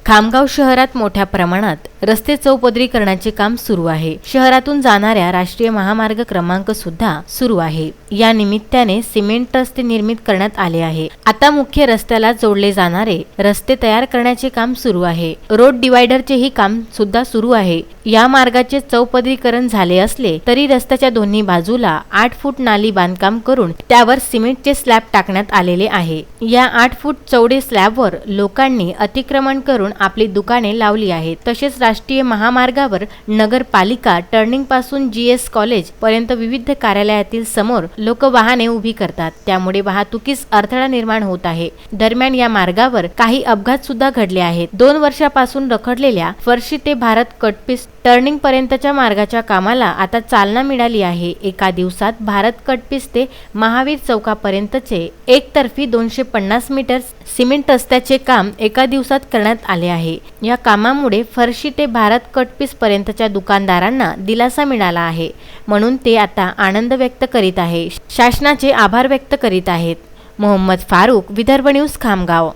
खामगाव शहरात मोठ्या प्रमाणात रस्ते चौपदरीकरणाचे काम सुरू आहे। शहरातून जाणाऱ्या राष्ट्रीय महामार्ग क्रमांक सुद्धा सुरू आहे। या निमित्ताने सिमेंट रस्ते निर्मित करण्यात आले आहे। आता मुख्य रस्त्याला जोडले जाणारे रस्ते तयार करण्याचे काम सुरू आहे। रोड डिवायडरचे ही काम सुद्धा सुरू आहे। या मार्गाचे चौपदरीकरण झाले असले तरी रस्त्याच्या दोन्ही बाजूला 8 फूट नाली बांधकाम करून त्यावर सिमेंटचे स्लॅब टाकण्यात आलेले आहे। या 8 फूट चौडे स्लॅबवर लोकांनी अतिक्रमण करून आपली दुकाने लावली आहेत। तसेच राष्ट्रीय महामार्गावर नगरपालिका टर्निंग पासून GS कॉलेज पर्यंत विविध कार्यालयातील समोर लोक वाहने उभी करतात, त्यामुळे वाहतुकीस अडथळा निर्माण होत आहे। दरम्यान या मार्गावर काही अपघात सुद्धा घडले आहेत। 2 वर्षापासून रखडलेल्या फरशी ते भारत कटपीस टर्निंग पर्यंतच्या मार्गाच्या कामाला आता चालना मिळाली आहे। एका दिवसात भारत कटपीस ते महावीर चौकापर्यंतचे एकतर्फी 250 मीटर सिमेंट रस्त्याचे काम एका दिवसात करण्यात आले आहे। या कामामुळे फरशी ते भारत कटपीस पर्यंतच्या दुकानदारांना दिलासा मिळाला आहे, म्हणून ते आता आनंद व्यक्त करीत आहे, शासनाचे आभार व्यक्त करीत आहेत। मोहम्मद फारूक, विदर्भ न्यूज, खामगाव।